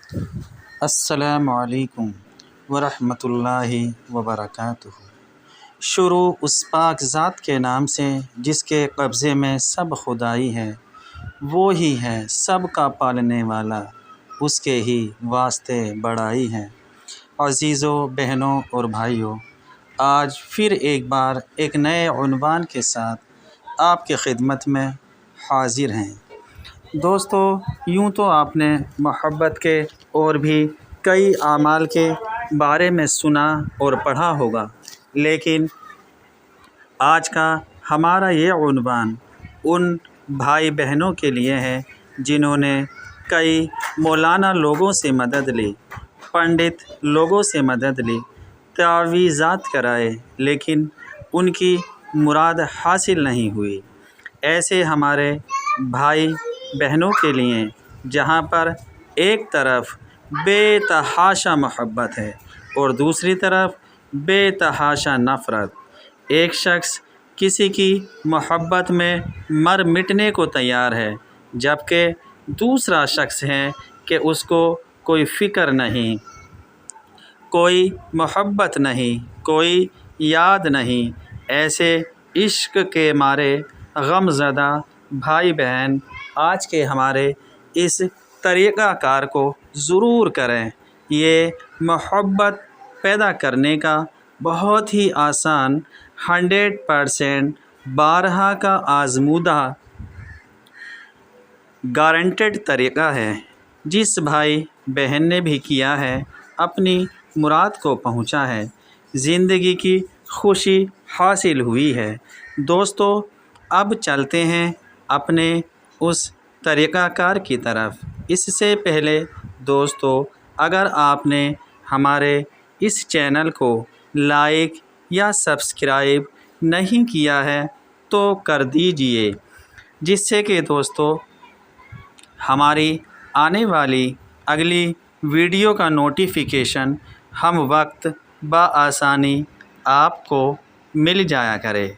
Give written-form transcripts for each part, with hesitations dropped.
السلام علیکم ورحمۃ اللہ وبرکاتہ۔ شروع اس پاک ذات کے نام سے جس کے قبضے میں سب خدائی ہے، وہی ہے سب کا پالنے والا، اس کے ہی واسطے بڑائی ہے۔ عزیزوں، بہنوں اور بھائیوں، آج پھر ایک بار ایک نئے عنوان کے ساتھ آپ کی خدمت میں حاضر ہیں۔ دوستو، یوں تو آپ نے محبت کے اور بھی کئی اعمال کے بارے میں سنا اور پڑھا ہوگا، لیکن آج کا ہمارا یہ عنوان ان بھائی بہنوں کے لیے ہے جنہوں نے کئی مولانا لوگوں سے مدد لی، پنڈت لوگوں سے مدد لی، تعویذات کرائے، لیکن ان کی مراد حاصل نہیں ہوئی۔ ایسے ہمارے بھائی بہنوں کے لیے جہاں پر ایک طرف بے تحاشا محبت ہے اور دوسری طرف بے تحاشا نفرت، ایک شخص کسی کی محبت میں مر مٹنے کو تیار ہے، جبکہ دوسرا شخص ہے کہ اس کو کوئی فکر نہیں، کوئی محبت نہیں، کوئی یاد نہیں۔ ایسے عشق کے مارے غم زدہ بھائی بہن آج کے ہمارے اس طریقہ کار کو ضرور کریں۔ یہ محبت پیدا کرنے کا بہت ہی آسان 100% بارہا کا آزمودہ گارنٹیڈ طریقہ ہے۔ جس بھائی بہن نے بھی کیا ہے اپنی مراد کو پہنچا ہے، زندگی کی خوشی حاصل ہوئی ہے۔ دوستو، اب چلتے ہیں اپنے اس طریقہ کار کی طرف۔ اس سے پہلے دوستو، اگر آپ نے ہمارے اس چینل کو لائک یا سبسکرائب نہیں کیا ہے تو کر دیجئے، جس سے کہ دوستو ہماری آنے والی اگلی ویڈیو کا نوٹیفیکیشن ہم وقت بآسانی آپ کو مل جایا کرے۔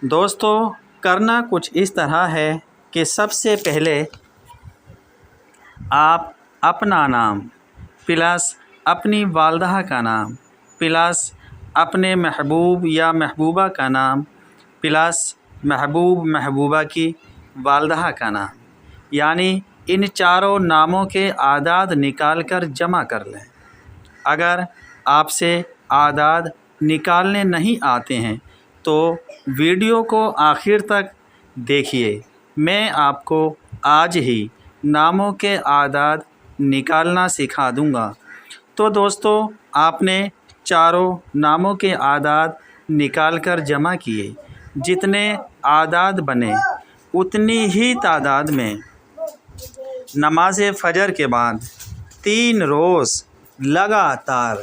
دوستو، کرنا کچھ اس طرح ہے کہ سب سے پہلے آپ اپنا نام پلس اپنی والدہ کا نام پلس اپنے محبوب یا محبوبہ کا نام پلس محبوب محبوبہ کی والدہ کا نام، یعنی ان چاروں ناموں کے اعداد نکال کر جمع کر لیں۔ اگر آپ سے اعداد نکالنے نہیں آتے ہیں تو ویڈیو کو آخر تک دیکھیے، میں آپ کو آج ہی ناموں کے اعداد نکالنا سکھا دوں گا۔ تو دوستو، آپ نے چاروں ناموں کے اعداد نکال کر جمع کیے، جتنے اعداد بنے اتنی ہی تعداد میں نماز فجر کے بعد 3 روز لگاتار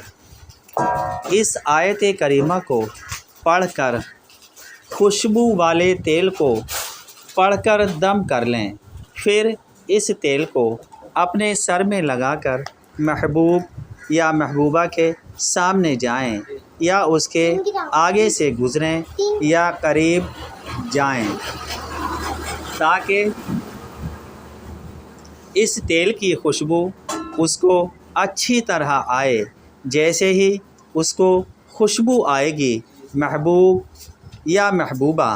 اس آیت کریمہ کو پڑھ کر خوشبو والے تیل کو پڑھ کر دم کر لیں۔ پھر اس تیل کو اپنے سر میں لگا کر محبوب یا محبوبہ کے سامنے جائیں یا اس کے آگے سے گزریں یا قریب جائیں تاکہ اس تیل کی خوشبو اس کو اچھی طرح آئے۔ جیسے ہی اس کو خوشبو آئے گی، محبوب یا محبوبہ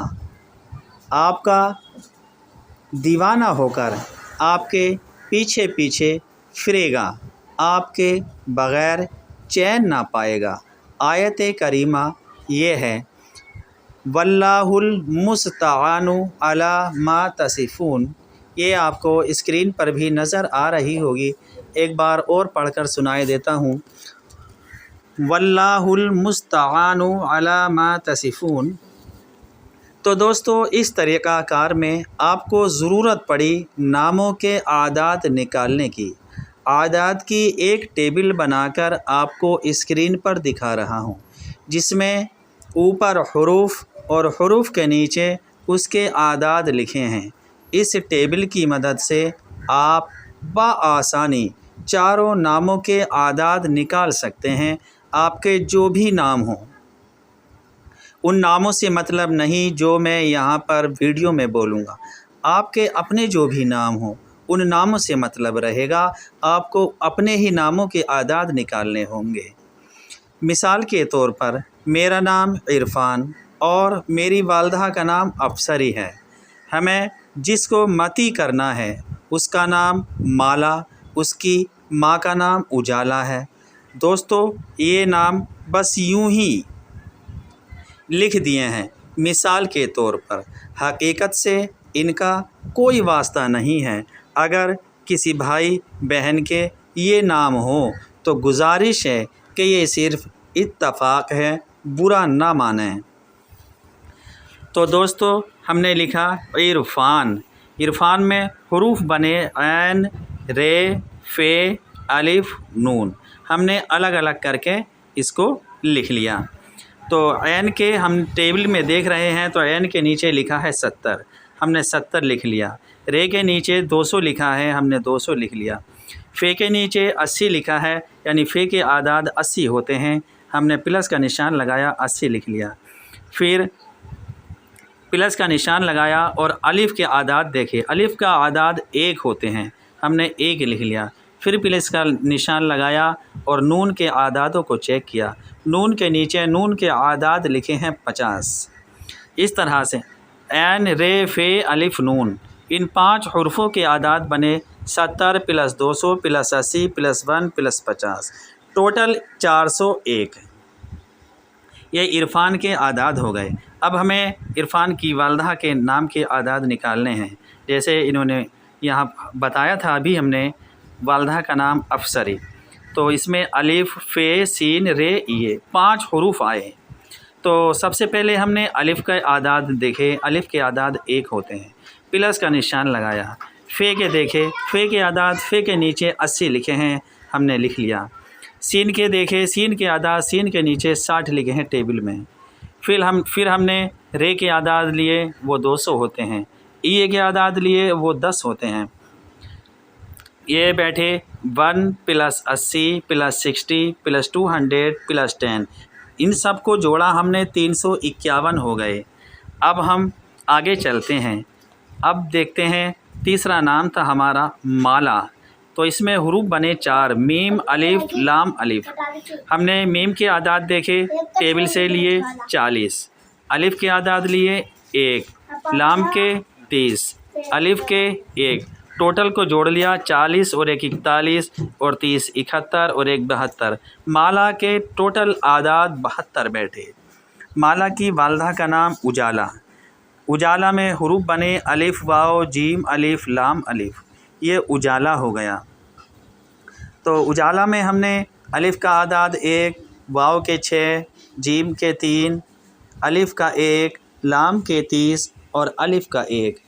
آپ کا دیوانہ ہو کر آپ کے پیچھے پیچھے پھرے گا، آپ کے بغیر چین نہ پائے گا۔ آیت کریمہ یہ ہے، واللہ المستعان علی ما تصفون۔ یہ آپ کو اسکرین پر بھی نظر آ رہی ہوگی، ایک بار اور پڑھ کر سنائے دیتا ہوں، واللہ المستعان علی ما تصفون۔ تو دوستو، اس طریقہ کار میں آپ کو ضرورت پڑی ناموں کے اعداد نکالنے کی۔ اعداد کی ایک ٹیبل بنا کر آپ کو اسکرین پر دکھا رہا ہوں، جس میں اوپر حروف اور حروف کے نیچے اس کے اعداد لکھے ہیں۔ اس ٹیبل کی مدد سے آپ بآسانی چاروں ناموں کے اعداد نکال سکتے ہیں۔ آپ کے جو بھی نام ہوں، ان ناموں سے مطلب نہیں جو میں یہاں پر ویڈیو میں بولوں گا، آپ کے اپنے جو بھی نام ہوں उन नामों से मतलब रहेगा। आपको अपने ही नामों के आदाद निकालने होंगे। मिसाल के तौर पर मेरा नाम इरफ़ान और मेरी वालदा का नाम अफसरी है। हमें जिसको मती करना है उसका नाम माला, उसकी माँ का नाम उजाला है। दोस्तों, ये नाम बस यूं ही लिख दिए हैं मिसाल के तौर पर, हकीकत से इनका कोई वास्ता नहीं है। अगर किसी भाई बहन के ये नाम हो तो गुजारिश है कि ये सिर्फ़ इत्तफ़ाक़ है, बुरा ना मानें। तो दोस्तों, हमने लिखा इरफ़ान। इरफ़ान में हरूफ बने ऐन, रे, फ़े, अलिफ, नून। हमने अलग अलग करके इसको लिख लिया। तो ऐन के हम टेबल में देख रहे हैं तो ऐन के नीचे लिखा है 70, हमने 70 लिख लिया। रे के नीचे 200 लिखा है, हमने 200 लिख लिया। फ़े के नीचे 80 लिखा है, यानी फ़े के आदाद 80 होते हैं, हमने प्लस का निशान लगाया, 80 लिख लिया। फिर प्लस का निशान लगाया और अलिफ़ के आदाद देखे, अलिफ़ का आदाद 1 होते हैं, हमने 1 लिख लिया। फिर प्लस का निशान लगाया और नून के आदादों को चेक किया, नून के नीचे नून के आदाद लिखे हैं 50। इस तरह से ऐन, रे, फ़े, अलिफ, नून, इन 5 हुर्फ़ों के आदाद बने 70 + 200 + 80 + 1 + 50, टोटल 401। ये इरफ़ान के आदाद हो गए। अब हमें इरफ़ान की वालदा के नाम के आदाद निकालने हैं। जैसे इन्होंने यहाँ बताया था, अभी हमने वालदा का नाम अफसरी, तो इसमें अलिफ़, फ़े, सीन, रे, ये 5 हुरूफ आए। तो सबसे पहले हमने अलिफ़ के आदाद देखे, अलिफ़ के आदाद 1 होते हैं, प्लस का निशान लगाया। फ़े के देखे, फ़े के आदाद फ़े के नीचे 80 लिखे हैं, हमने लिख लिया। सीन के देखे, सीन के आदाद सीन के नीचे 60 लिखे हैं टेबल में। फिर हमने रे के आदाद लिए, वो 200 होते हैं। ई के आदाद लिए, वो 10 होते हैं। ये बैठे 1 + 80 + 60 + 200 + 10, इन सब को जोड़ा हमने 351 हो गए। अब हम आगे चलते हैं। अब देखते हैं, तीसरा नाम था हमारा माला। तो इसमें हुरूफ बने 4, मीम, अलिफ, लाम, अलिफ। हमने मीम के आदाद देखे, टेबल से लिए 40, अलिफ के आदाद लिए 1, लाम के 30, अलिफ के 1, टोटल को जोड़ लिया 40 और 1 41 और 30 71 और 1 72। माला के टोटल आदाद 72 बैठे। माला की वालदा का नाम उजाला। उजाला में हुरूफ बने अलिफ, वाव, जीम, अलिफ, लाम, अलिफ, ये उजाला हो गया। तो उजाला में हमने अलिफ का आदाद 1, वाव के 6, जीम के 3, अलिफ का 1, लाम के 30 और अलिफ का 1,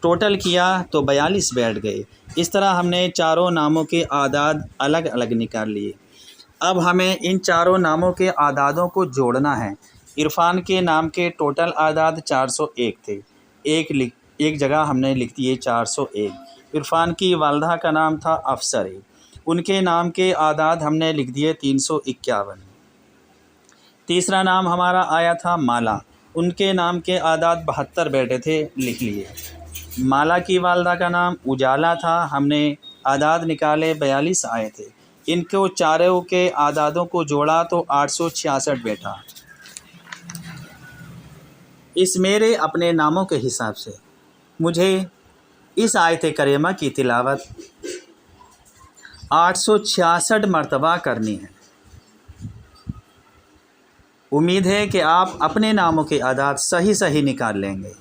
टोटल किया तो 42 बैठ गए। इस तरह हमने चारों नामों के आदाद अलग अलग निकाल लिए। अब हमें इन चारों नामों के आदादों को जोड़ना है। इरफ़ान के नाम के टोटल आदाद 401 थे, एक जगह हमने लिख दिए 401। इरफ़ान की वालदा का नाम था अफसरी, उनके नाम के आदाद हमने लिख दिए 351। तीसरा नाम हमारा आया था माला, उनके नाम के आदाद 72 बैठे थे, लिख लिए। माला की वालदा का नाम उजाला था, हमने आदाद निकाले 42 आए थे। इनको चारों के आदादों को जोड़ा तो 866 बैठा। इस मेरे अपने नामों के हिसाब से मुझे इस आयत करीमा की तिलावत 866 मरतबा करनी है। उम्मीद है कि आप अपने नामों के आदाद सही सही निकाल लेंगे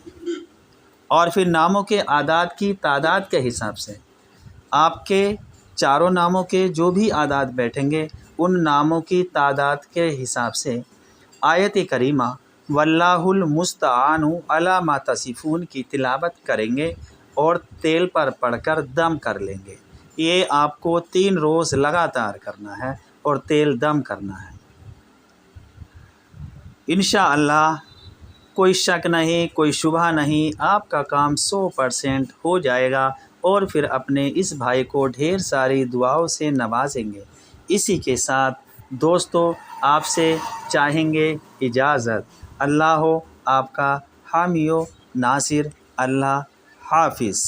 और फिर नामों के आदाद की तादाद के हिसाब से आपके चारों नामों के जो भी आदाद बैठेंगे उन नामों की तादाद के हिसाब से आयत करीमा वल्लाहुल मुस्तआनु अला मा तसिफून की तिलावत करेंगे और तेल पर पढ़कर दम कर लेंगे। ये आपको 3 रोज़ लगातार करना है और तेल दम करना है। इंशाअल्लाह कोई शक नहीं, कोई शुबहा नहीं, आपका काम 100% हो जाएगा और फिर अपने इस भाई को ढेर सारी दुआओं से नवाजेंगे। इसी के साथ दोस्तों आपसे चाहेंगे इजाज़त। अल्लाह हो आपका हामी व नासिर। अल्लाह हाफिज़।